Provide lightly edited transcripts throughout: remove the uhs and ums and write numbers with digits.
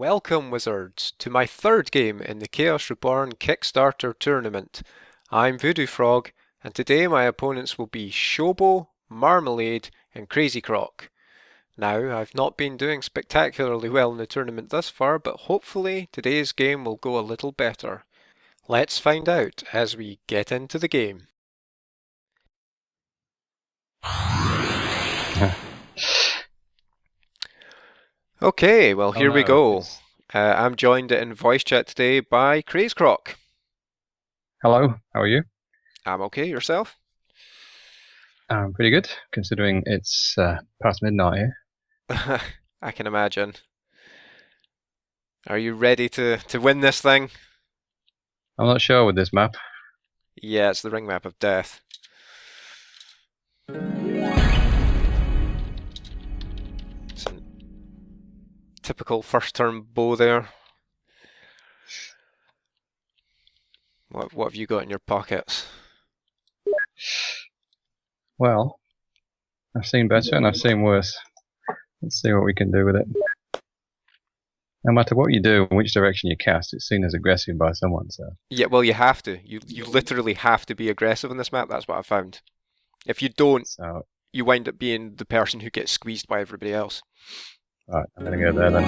Welcome, Wizards, to my third game in the Chaos Reborn Kickstarter tournament. I'm Voodoo Frog, and today my opponents will be Shobo, Marmalade, and Krayzkrok. Now, I've not been doing spectacularly well in the tournament thus far, but hopefully today's game will go a little better. Let's find out as we get into the game. Okay, well here we go. I'm joined in voice chat today by Krayzkrok. Hello, how are you? I'm okay, yourself? I'm pretty good, considering it's past midnight here. I can imagine. Are you ready to win this thing? I'm not sure with this map. Yeah, it's the ring map of death. It's a typical first turn bow there. What have you got in your pockets? Well, I've seen better and I've seen worse. Let's see what we can do with it. No matter what you do and which direction you cast, it's seen as aggressive by someone, so... Yeah, well, you have to. You literally have to be aggressive in this map, that's what I've found. If you don't, you wind up being the person who gets squeezed by everybody else. Right, I'm gonna go there then.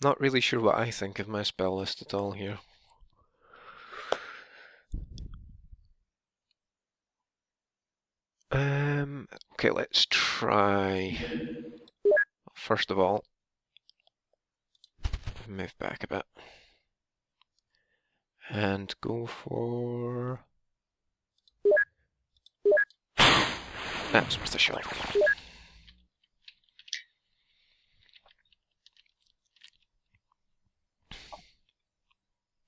Not really sure what I think of my spell list at all here. Okay, let's try. First of all, move back a bit. And go for... That's worth a shot.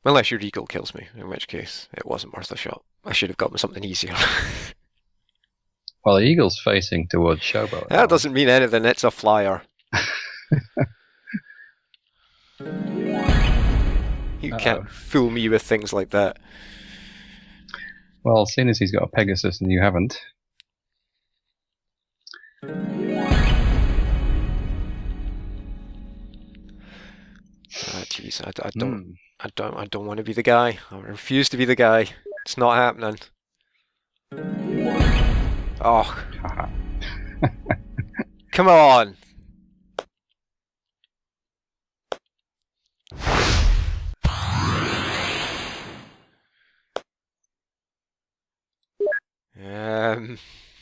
Unless your eagle kills me, in which case it wasn't worth a shot. I should have gotten something easier. Well, the eagle's facing towards Shobo. That doesn't mean anything, it's a flyer. You can't fool me with things like that. Well, seeing as he's got a Pegasus and you haven't. Jeez, I don't want to be the guy. I refuse to be the guy. It's not happening. Oh. Come on!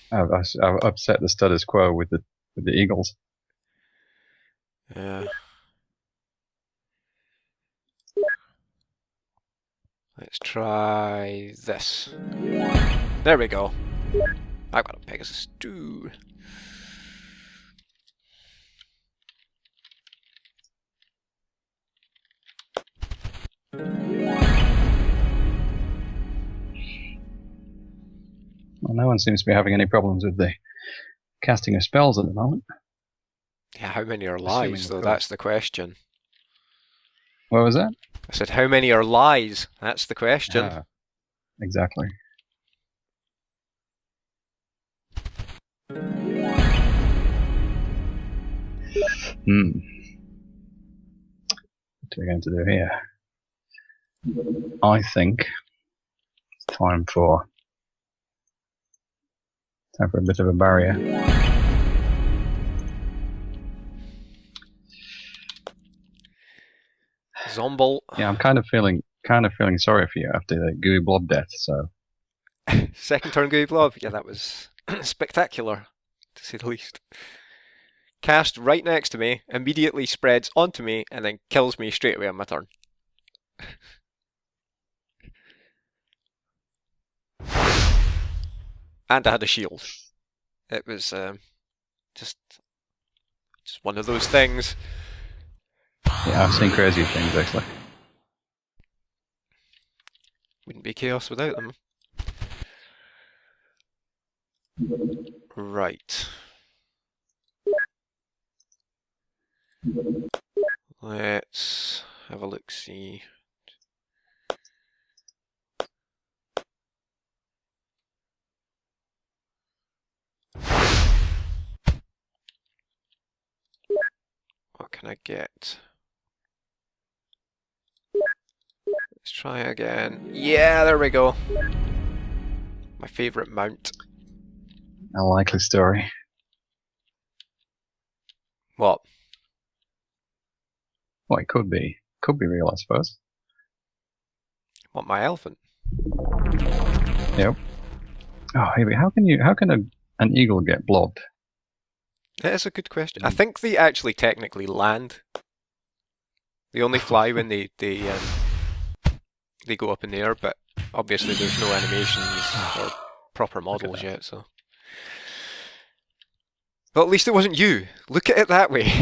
I've upset the status quo with the eagles. Yeah. Let's try this. There we go. I've got a Pegasus too. Well, no one seems to be having any problems with the casting of spells at the moment. Yeah, how many are lies, though? That's the question. What was that? I said, how many are lies? That's the question. Exactly. What are we going to do here? I think it's time for a bit of a barrier. Zomble. Yeah, I'm kind of feeling sorry for you after the gooey blob death. So second turn gooey blob. Yeah, that was spectacular, to say the least. Cast right next to me, immediately spreads onto me, and then kills me straight away on my turn. And I had a shield. It was just one of those things. Yeah, I've seen crazy things actually. Wouldn't be chaos without them. Right. Let's have a look, see. What can I get? Let's try again. Yeah, there we go. My favourite mount. A likely story. What? Well, it could be. Could be real, I suppose. What, my elephant? Yep. Oh, hey, how can an eagle get blobbed? That is a good question. I think they actually technically land. They only fly when they go up in the air, but obviously there's no animations or proper models yet, so. But at least it wasn't you. Look at it that way.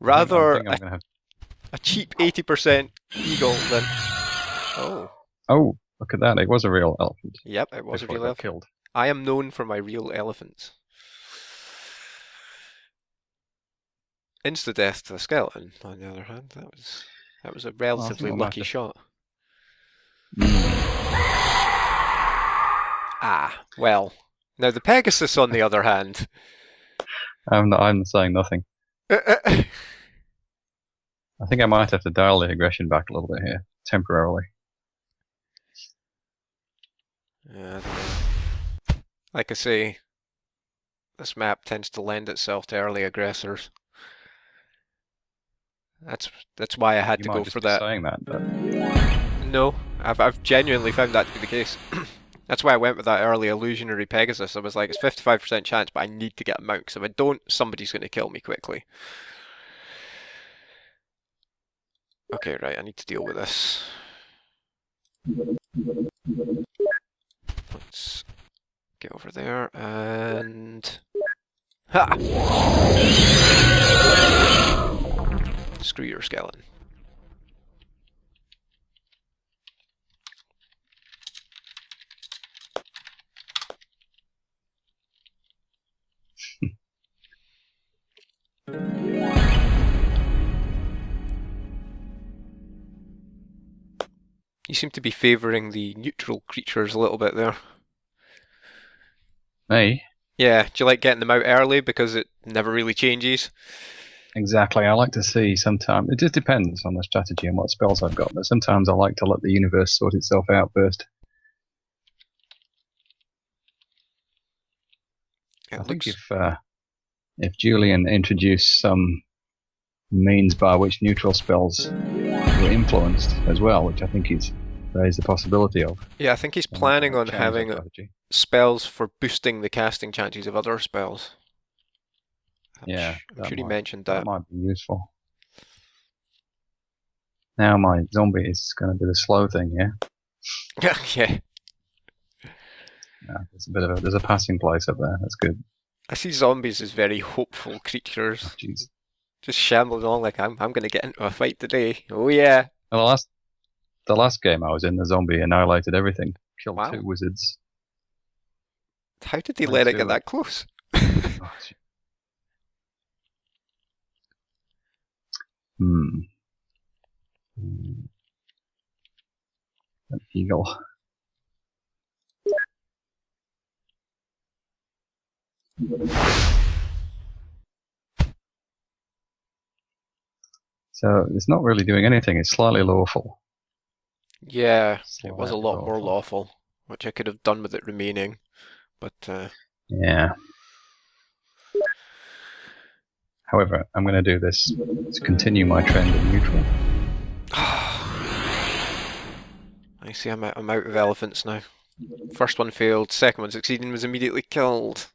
Rather I think I'm gonna have... a cheap 80% eagle than... Oh. Oh, look at that. It was a real elephant. Yep, it was a Before it real got elephant. killed. I am known for my real elephants. Insta-death to a skeleton, on the other hand. That was a relatively lucky shot. Ah, well. Now the Pegasus, on the other hand... I'm saying nothing. I think I might have to dial the aggression back a little bit here, temporarily. I don't know. Like I say, this map tends to lend itself to early aggressors. That's why I had to go for that. Saying that, but... No, I've genuinely found that to be the case. That's why I went with that early illusionary Pegasus. I was like, it's 55% chance, but I need to get a mount, because if I don't, somebody's going to kill me quickly. Okay, right, I need to deal with this. Let's get over there, and... Ha! Screw your skeleton. You seem to be favouring the neutral creatures a little bit there. Me? Yeah, do you like getting them out early because it never really changes? Exactly. I like to see sometimes. It just depends on the strategy and what spells I've got, but sometimes I like to let the universe sort itself out first. I think if Julian introduced some means by which neutral spells were influenced as well, which I think he's raised the possibility of. Yeah, I think he's planning on having spells for boosting the casting chances of other spells. I'm sure he mentioned that. That might be useful. Now my zombie is going to do the slow thing here. Yeah. There's a passing place up there. That's good. I see zombies as very hopeful creatures. Oh, jeez. Just shambling along like I'm going to get into a fight today. Oh yeah. Well, the last game I was in, the zombie annihilated everything. Killed 2 wizards. How did they let it get that close? An eagle. So it's not really doing anything. It's slightly lawful. Yeah, it was a lot more lawful, which I could have done with it remaining, but yeah. However, I'm going to do this to continue my trend of neutral. I see I'm out of elephants now. First one failed, second one succeeded and was immediately killed.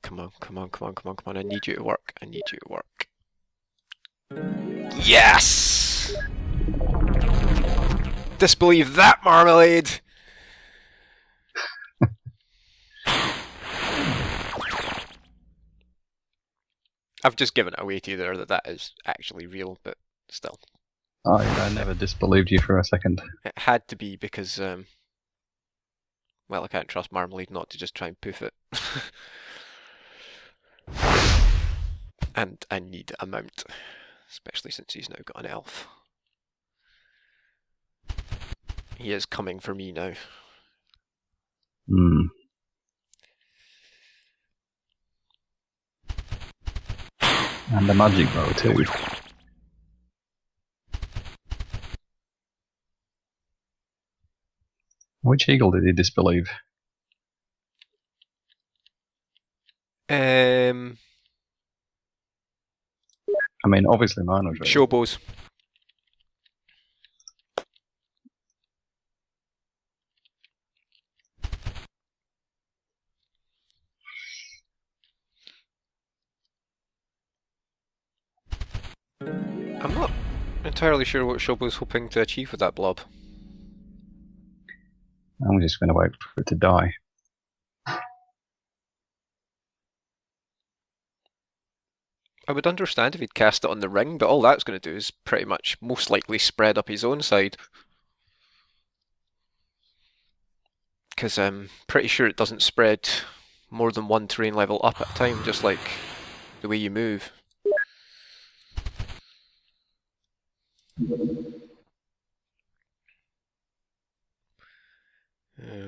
Come on, come on, come on, come on, come on. I need you to work. I need you to work. Yes! Disbelieve that, Marmalade! I've just given it away to you there that is actually real, but still. I never disbelieved you for a second. It had to be because, Well, I can't trust Marmalade not to just try and poof it. And I need a mount, especially since he's now got an elf. He is coming for me now. Hmm. And the magic bow too. Which eagle did he disbelieve? I mean, obviously mine was right. Shobos. I'm not entirely sure what Shobo's hoping to achieve with that blob. I'm just going to wait for it to die. I would understand if he'd cast it on the ring, but all that's going to do is pretty much most likely spread up his own side. Because I'm pretty sure it doesn't spread more than one terrain level up at a time, just like the way you move.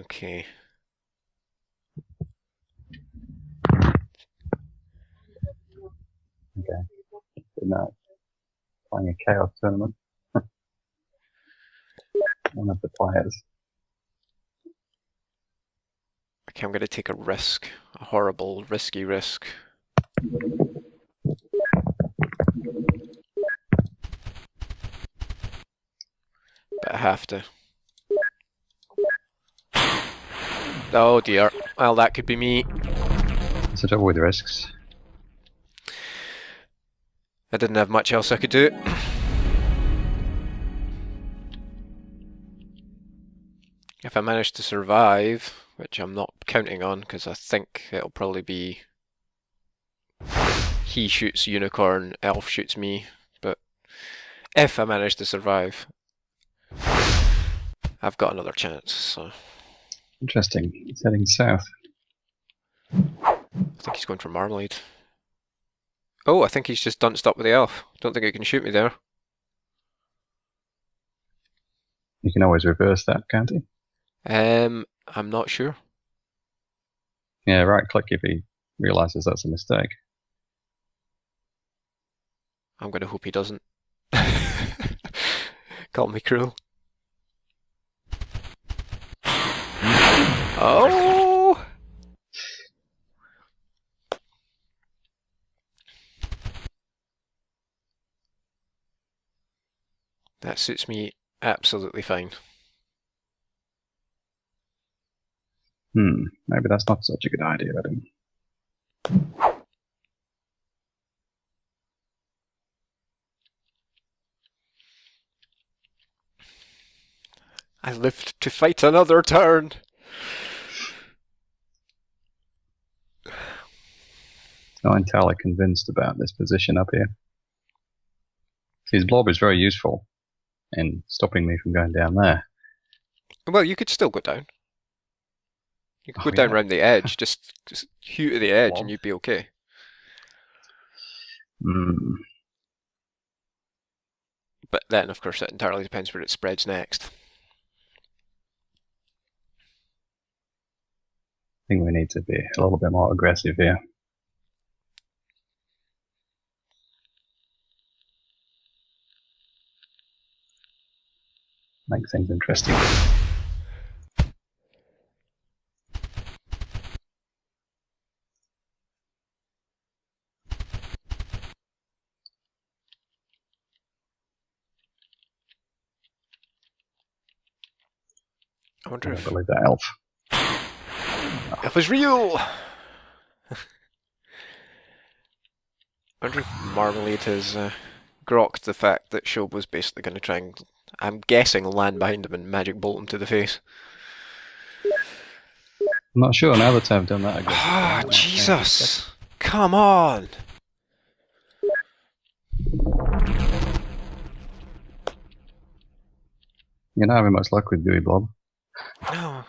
Okay. Okay. Good night. Playing a chaos tournament. One of the players. Okay, I'm going to take a risk. A horrible, risky risk. But I have to. Oh dear. Well, that could be me. What's the trouble with risks? I didn't have much else I could do. If I manage to survive, which I'm not counting on, because I think it'll probably be he shoots unicorn, elf shoots me, but if I manage to survive, I've got another chance, so... Interesting. It's heading south. I think he's going for Marmalade. Oh, I think he's just dunced up with the elf. Don't think he can shoot me there. You can always reverse that, can't you? I'm not sure. Yeah, right click if he realises that's a mistake. I'm going to hope he doesn't. Call me cruel. Oh! That suits me absolutely fine. Maybe that's not such a good idea, Adam. I lived to fight another turn. Not entirely convinced about this position up here. His blob is very useful in stopping me from going down there. Well, you could still go down. You could go down around the edge, just hew to the edge blob. And you'd be okay. But then, of course, it entirely depends where it spreads next. I think we need to be a little bit more aggressive here. Make things interesting. I wonder if... I believe that elf. Elf is real! I wonder if Marmalade has grokked the fact that Shobo's basically going to try and, I'm guessing, land behind him and magic bolt him to the face. I'm not sure now that I've done that again. Ah, Jesus! Come on! You're not having much luck with Gooey Blob. No.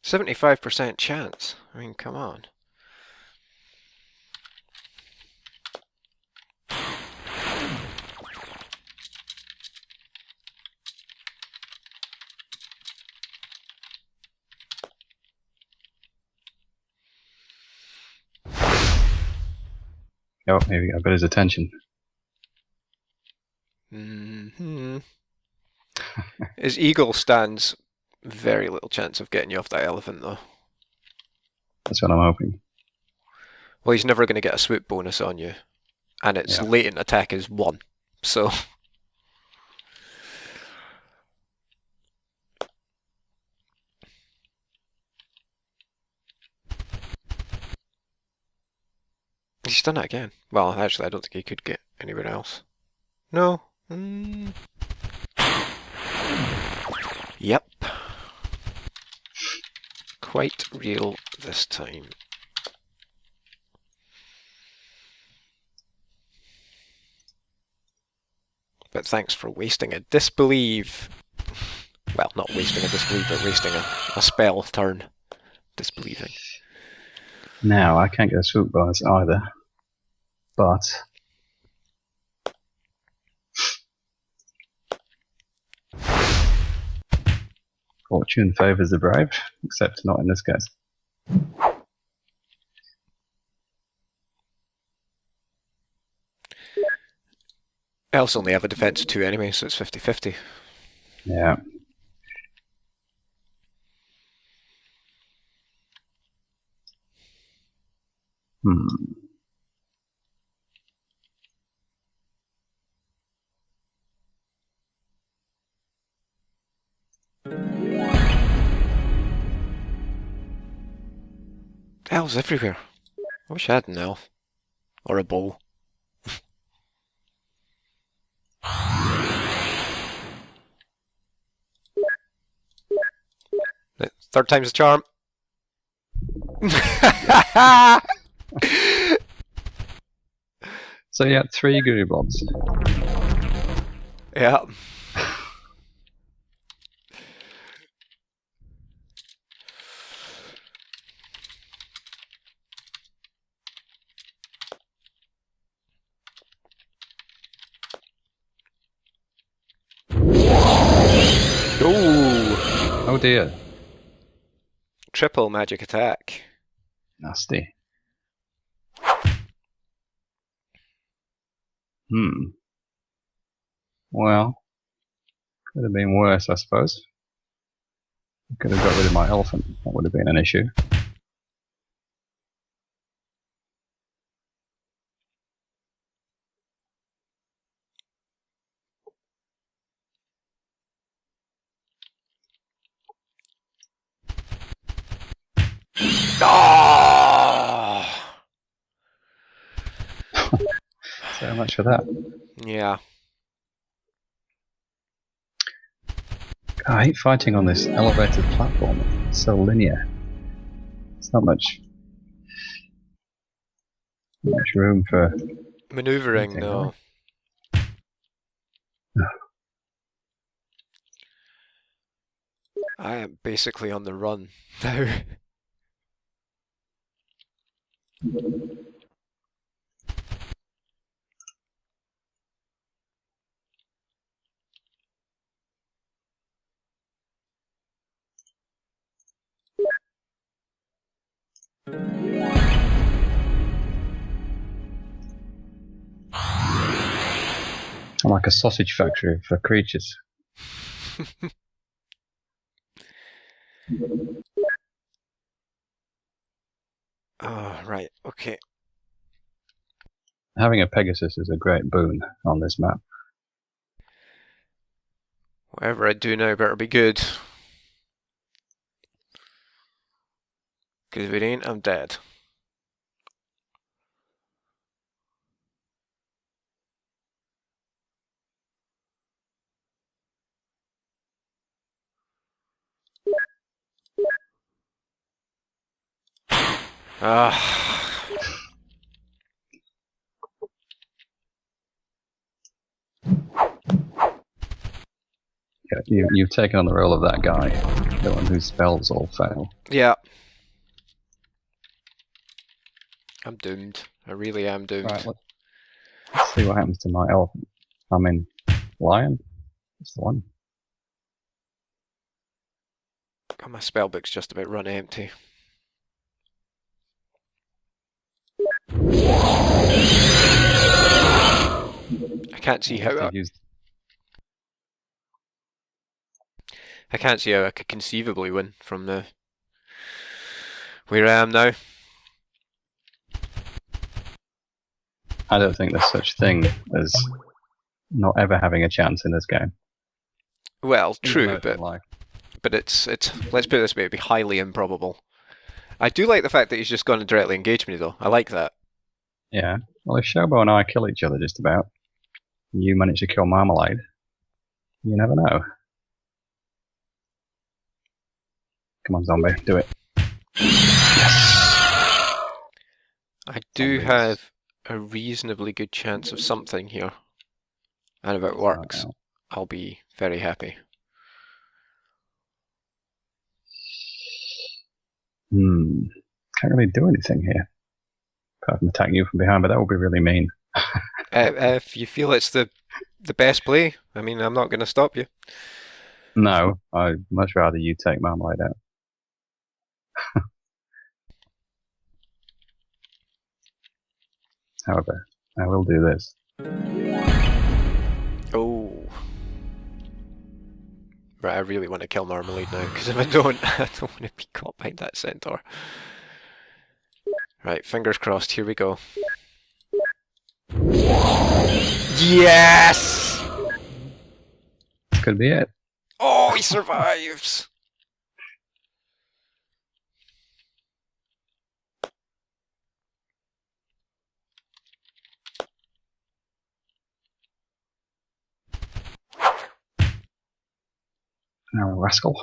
75% chance. I mean, come on. Oh, maybe I got his attention. His eagle stands very little chance of getting you off that elephant, though. That's what I'm hoping. Well, he's never going to get a swoop bonus on you, and its latent attack is 1, so... He's done it again. Well, actually, I don't think he could get anywhere else. No. Yep. Quite real this time. But thanks for wasting a disbelieve. Well, not wasting a disbelieve, but wasting a spell turn. Disbelieving. Now, I can't get a swoop bonus either, but fortune favours the brave, except not in this case. Elves only have a defense of 2 anyway, so it's 50-50. Yeah. Elves everywhere. I wish I had an elf. Or a bow. Third time's the charm. So yeah, 3 goody blobs. Yeah. Oh. Oh dear. Triple magic attack. Nasty. Well, could have been worse, I suppose. I could have got rid of my elephant. That would have been an issue. Oh! So much for that. Yeah. I hate fighting on this elevated platform. It's so linear. It's not much room for Maneuvering, anything, no. Really. I am basically on the run now. I'm like a sausage factory for creatures. Oh, right, okay. Having a Pegasus is a great boon on this map. Whatever I do now better be good. Because if it ain't, I'm dead. Ah. Yeah, you've taken on the role of that guy, the one whose spells all fail. Yeah. I'm doomed. I really am doomed. Right, let's see what happens to my elephant. I mean, lion? That's the one. Oh, my spellbook's just about run empty. I can't see how I can't see how I could conceivably win from the where I am now. I don't think there's such thing as not ever having a chance in this game. Well, true, but it's let's put it this way, it'd be highly improbable. I do like the fact that he's just gone to directly engage me though. I like that. Yeah. Well, if Shobo and I kill each other just about, and you manage to kill Marmalade, you never know. Come on, zombie, do it. Yes! I do have a reasonably good chance of something here. And if it works, I'll be very happy. Can't really do anything here. Apart from attacking you from behind, but that would be really mean. If you feel it's the best play, I mean, I'm not going to stop you. No, I'd much rather you take Marmalade out. However, I will do this. Oh. Right, I really want to kill Marmalade now, because if I don't, I don't want to be caught behind that centaur. Right, fingers crossed, here we go. Yes! Could be it. Oh, he survives! Now a rascal.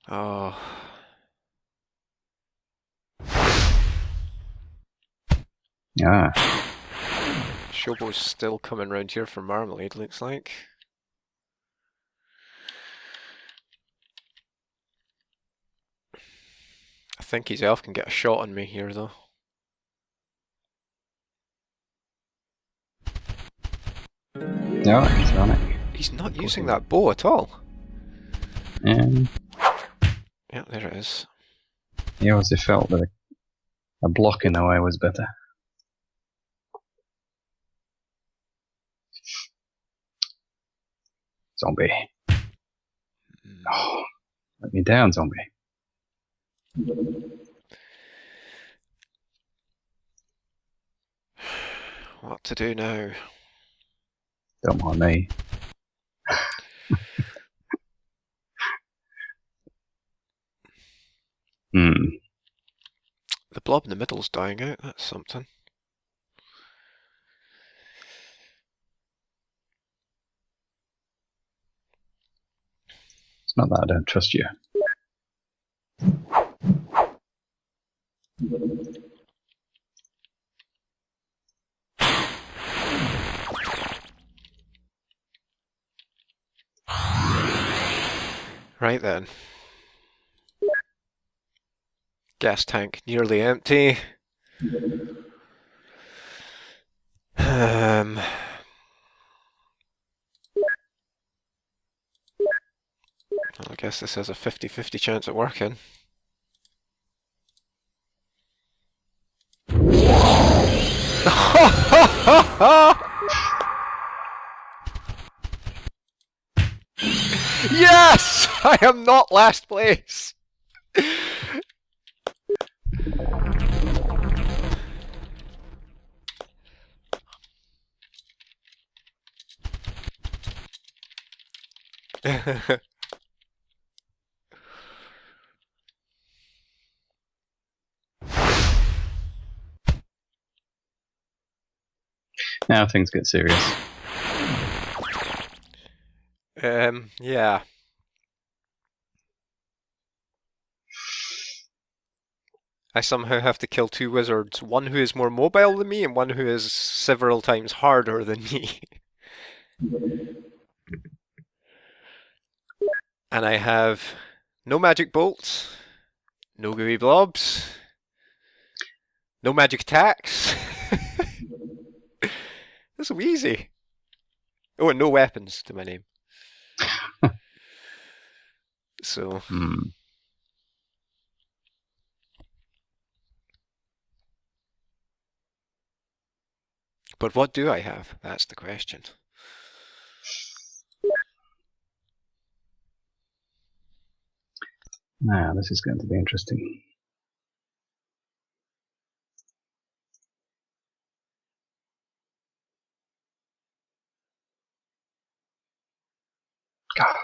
Oh. Yeah. Shobo's still coming round here for Marmalade, looks like. I think his elf can get a shot on me here, though. No, he's on it. He's not using that bow at all. Yeah, there it is. he always felt that a block in the way was better. Zombie. Oh, let me down, zombie. What to do now? Don't mind me. The blob in the middle's dying out, that's something. It's not that I don't trust you. Right then. Gas tank nearly empty. I guess this has a 50-50 chance of working. Yes! I am not last place! Now things get serious. Yeah. I somehow have to kill two wizards, one who is more mobile than me and one who is several times harder than me. And I have no magic bolts, no gooey blobs, no magic attacks. That's so easy. Oh, and no weapons to my name. So, but what do I have? That's the question. Now, this is going to be interesting. God.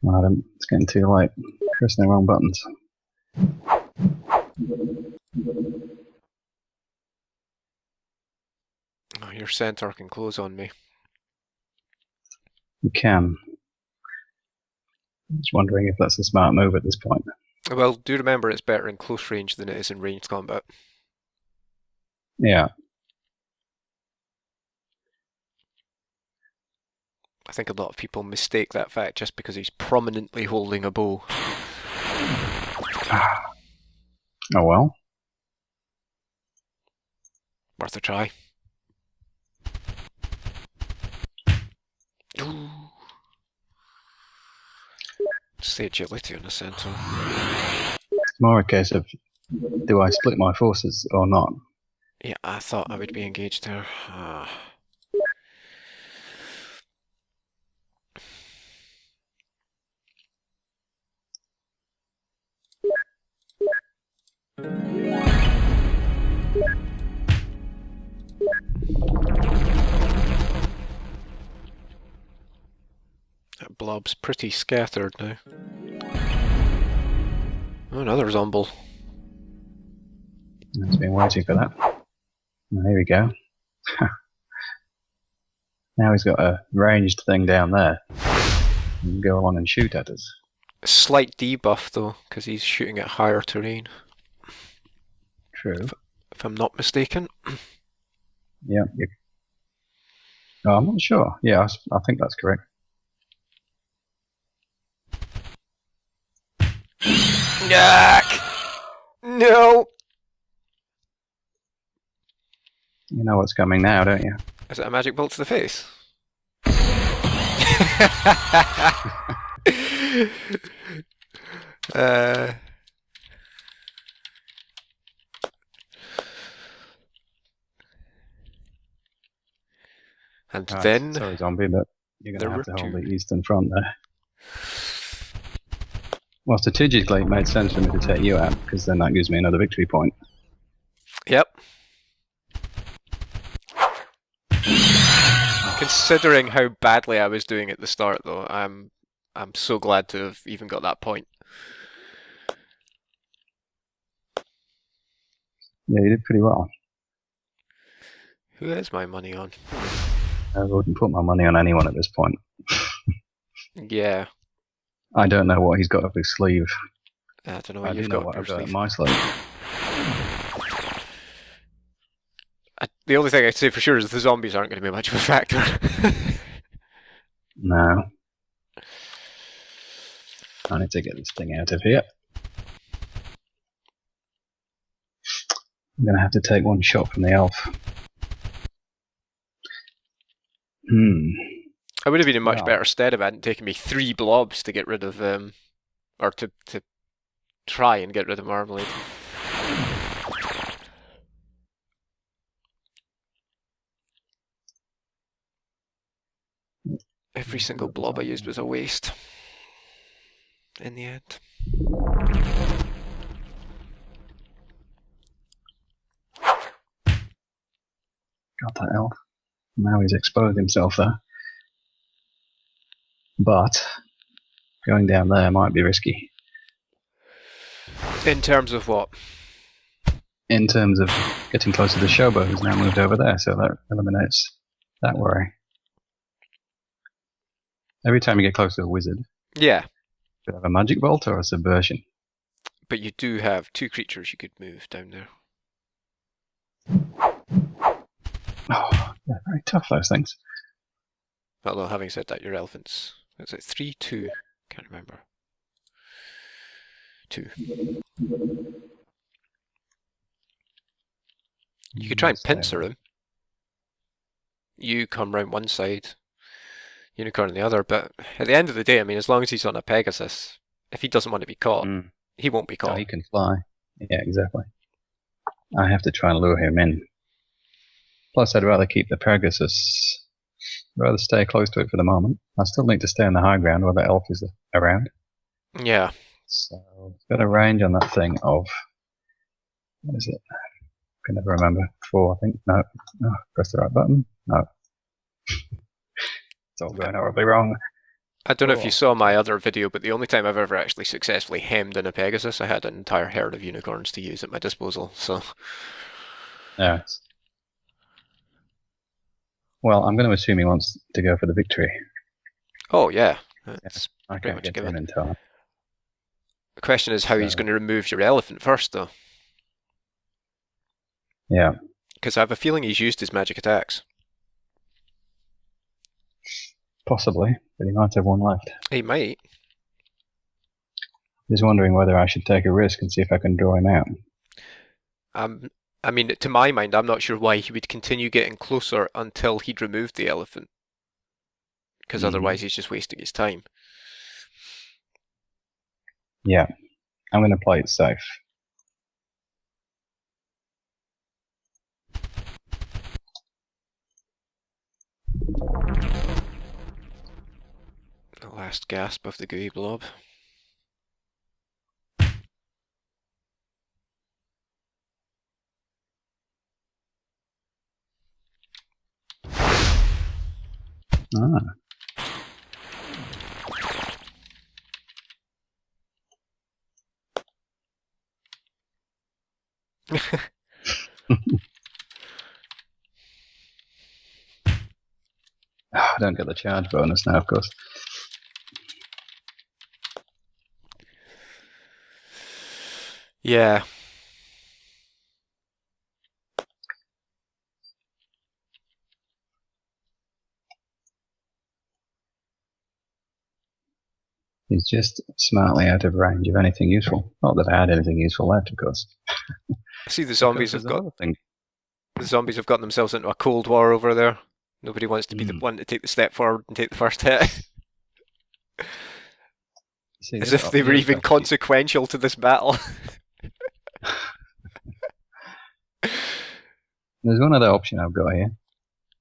Well, it's getting too late. Pressing the wrong buttons. Oh, your centaur can close on me. You can. I'm just wondering if that's a smart move at this point. Well, do remember it's better in close range than it is in ranged combat. Yeah. I think a lot of people mistake that fact just because he's prominently holding a bow. Oh well. Worth a try. Ooh. It's the agility on the centaur. It's more a case of, do I split my forces or not? Yeah, I thought I would be engaged there. That blob's pretty scattered now. Oh, another zomble. It's been waiting for that. Oh, here we go. Now he's got a ranged thing down there. He can go along and shoot at us. A slight debuff though, because he's shooting at higher terrain. True. If I'm not mistaken. Yeah. Oh, I'm not sure. Yeah, I think that's correct. Yuck! No! You know what's coming now, don't you? Is it a magic bolt to the face? And then... Sorry, zombie, but you're going to have to hold the eastern front there. Well, strategically, it made sense for me to take you out, because then that gives me another victory point. Yep. Considering how badly I was doing at the start, though, I'm so glad to have even got that point. Yeah, you did pretty well. Who is my money on? I wouldn't put my money on anyone at this point. Yeah. I don't know what he's got up his sleeve. I don't know what you've got up your sleeve. My sleeve. The only thing I'd say for sure is the zombies aren't going to be much of a factor. No. I need to get this thing out of here. I'm going to have to take one shot from the elf. I would have been in much better stead if it hadn't taken me 3 blobs to get rid of, or to try and get rid of Marmalade. Every single blob I used was a waste. In the end. Got that elf. Now he's exposed himself there. But going down there might be risky. In terms of what? In terms of getting closer to Shobo, who's now moved over there, so that eliminates that worry. Every time you get close to a wizard, Yeah, Could have a magic bolt or a subversion. but you do have 2 creatures you could move down there. Oh, they're very tough, those things. Although, having said that, your elephants... Is it 3-2? Can't remember. 2. You could try and pincer him. You come round one side, Unicorn on the other, but at the end of the day, I mean, as long as he's on a Pegasus, if he doesn't want to be caught, he won't be Oh, caught. he can fly. Yeah, exactly. I have to try and lure him in. Plus, I'd rather keep the Pegasus. Rather stay close to it for the moment. I still need to stay on the high ground while the elf is around. Yeah. So, it's got a range on that thing of... What is it? I can never remember. 4, I think. No. Press the right button. No. It's all going horribly wrong. I don't know if you saw my other video, but the only time I've ever actually successfully hemmed in a Pegasus, I had an entire herd of unicorns to use at my disposal, so... Yeah. Well, I'm going to assume he wants to go for the victory. Oh, yeah. That's I pretty can't much get given. him in time. The question is how he's going to remove your elephant first, though. Yeah. Because I have a feeling he's used his magic attacks. Possibly, but he might have one left. He might. Just wondering whether I should take a risk and see if I can draw him out. I mean, to my mind, I'm not sure why he would continue getting closer until he'd removed the elephant. Because otherwise he's just wasting his time. Yeah, I'm going to play it safe. The last gasp of the gooey blob. Ah. I don't get the charge bonus now, of course. Yeah. He's just smartly out of range of anything useful. Not that I had anything useful left, of course. See, the zombies have got... thing. The zombies have gotten themselves into a cold war over there. Nobody wants to be the one to take the step forward and take the first hit. See, as if they were even consequential to this battle. There's one other option I've got here.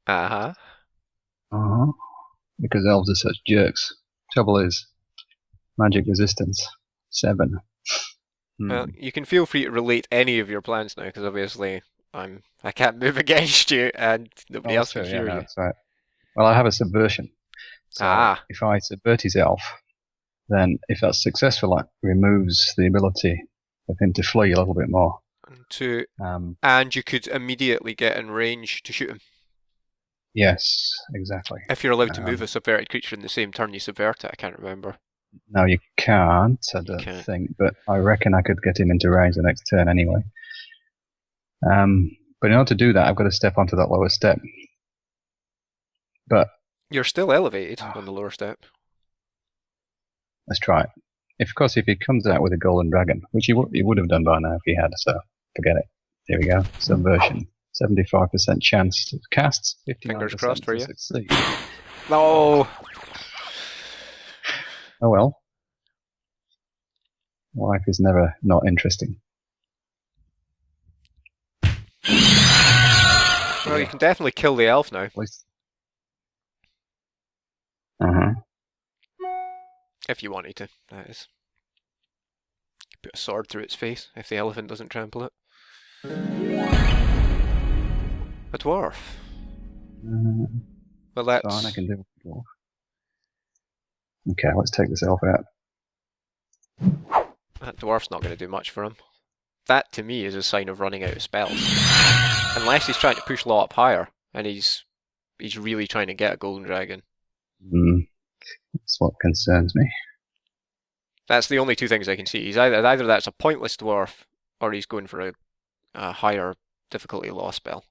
Uh-huh. Because elves are such jerks. Trouble is, magic resistance 7. Well, you can feel free to relate any of your plans now, because obviously I can't move against you, and nobody else can hear you. That's right. Well, I have a subversion. So if I subvert his elf, then if that's successful, it removes the ability of him to flee a little bit more. And you could immediately get in range to shoot him. Yes, exactly. If you're allowed to move a subverted creature in the same turn you subvert it, I can't remember. No, you can't, I don't think, but I reckon I could get him into range the next turn anyway. But in order to do that, I've got to step onto that lower step. But you're still elevated on the lower step. Let's try it. Of course, if he comes out with a golden dragon, which he would have done by now if he had, so forget it. Here we go. Subversion. 75% chance to cast. 59% Fingers crossed for you. Succeed. No. Oh well. Life is never not interesting. Well, you can definitely kill the elf now. If you wanted to, that is. Put a sword through its face if the elephant doesn't trample it. A dwarf. Well, that's fine, I can do a dwarf. Okay, let's take this elf out. That dwarf's not going to do much for him. That, to me, is a sign of running out of spells. Unless he's trying to push law up higher, and he's really trying to get a golden dragon. That's what concerns me. That's the only two things I can see. He's either that's a pointless dwarf, or he's going for a higher difficulty law spell.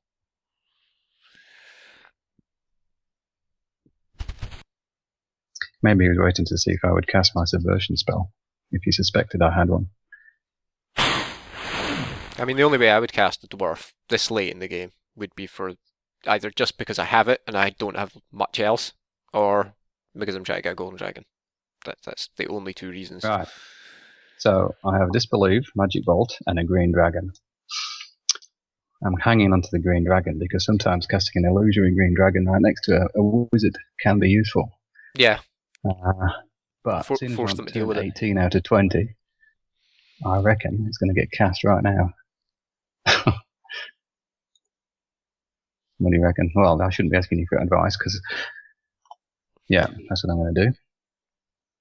Maybe he was waiting to see if I would cast my subversion spell, if he suspected I had one. I mean, the only way I would cast a dwarf this late in the game would be for either just because I have it and I don't have much else, or because I'm trying to get a golden dragon. That's the only two reasons. Right. So I have Disbelieve, Magic Bolt, and a green dragon. I'm hanging onto the green dragon because sometimes casting an illusory green dragon right next to a wizard can be useful. Yeah. But force them to deal with 18 out of 20, I reckon it's going to get cast right now. What do you reckon? Well, I shouldn't be asking you for advice because, yeah, that's what I'm going to do.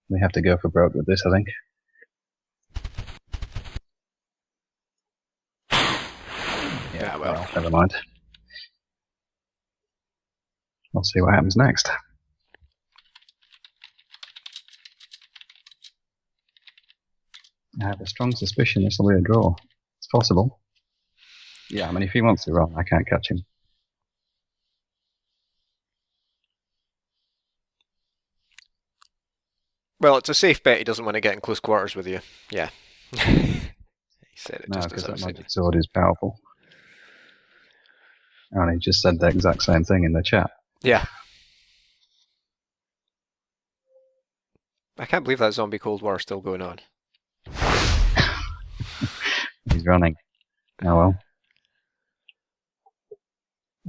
We have to go for broke with this, I think. Yeah, well, never mind. We'll see what happens next. I have a strong suspicion this will be a draw. It's possible. Yeah, I mean, if he wants to run, I can't catch him. Well, it's a safe bet he doesn't want to get in close quarters with you. Yeah. He said it just because as I that was saying. magic sword is powerful. And he just said the exact same thing in the chat. Yeah. I can't believe that zombie Cold War is still going on. He's running. Oh well.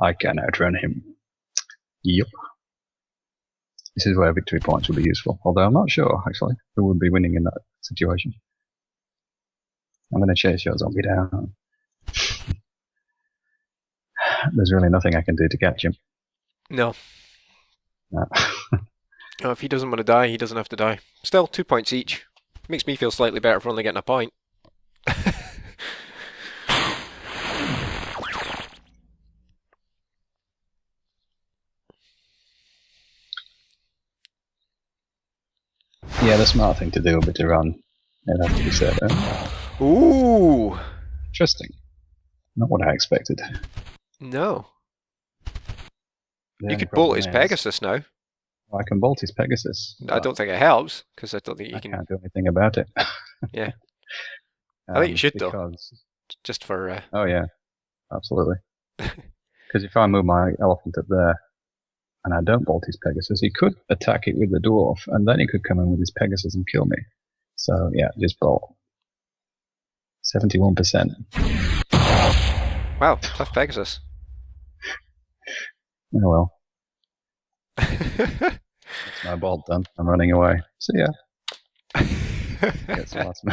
I can outrun him. Yep. This is where victory points will be useful. Although I'm not sure, actually, who would be winning in that situation. I'm going to chase your zombie down. There's really nothing I can do to catch him. No. No. Oh, if he doesn't want to die, he doesn't have to die. Still, 2 points each. Makes me feel slightly better for only getting a point. Yeah, the smart thing to do would be to run. It has to be said. Ooh! Interesting. Not what I expected. No. The You could bolt his Pegasus now. I can bolt his Pegasus. I don't think it helps, because I don't think you I can... can't do anything about it. Yeah. I think you should, though. Just for... Oh, yeah. Absolutely. Because if I move my elephant up there, and I don't bolt his Pegasus, he could attack it with the dwarf, and then he could come in with his Pegasus and kill me. So, yeah, just bolt. 71%. Wow, tough Pegasus. Oh well. That's my bolt done. I'm running away. See ya. Get some last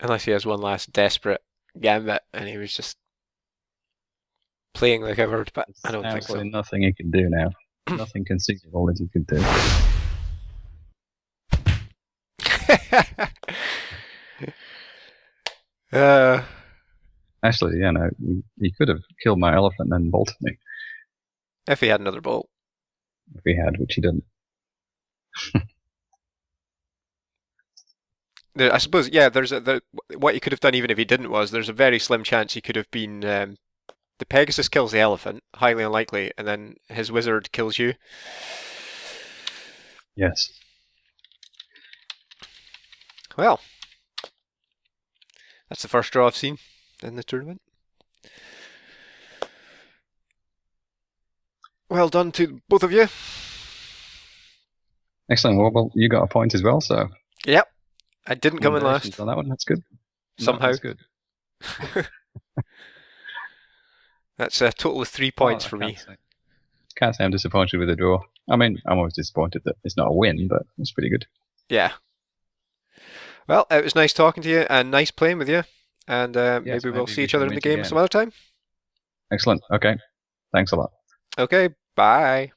unless he has one last desperate gambit and he was just playing like a bird, but I don't think so. Absolutely nothing he can do now. Nothing conceivable that he could do. Actually, yeah, no, he could have killed my elephant and then bolted me. If he had another bolt. If he had, which he didn't. I suppose, yeah, what he could have done even if he didn't was, there's a very slim chance he could have been, the Pegasus kills the elephant, highly unlikely, and then his wizard kills you. Yes. Well, that's the first draw I've seen in the tournament. Well done to both of you. Excellent. Well, you got a point as well, so. Yep. I didn't come in last. On that one, that's good. Somehow. No, that's good. That's a total of 3 points for me. Can't say I'm disappointed with the draw. I mean, I'm always disappointed that it's not a win, but it's pretty good. Yeah. Well, it was nice talking to you and nice playing with you. And maybe we'll see each other in the game some other time. Excellent. Okay. Thanks a lot. Okay. Bye.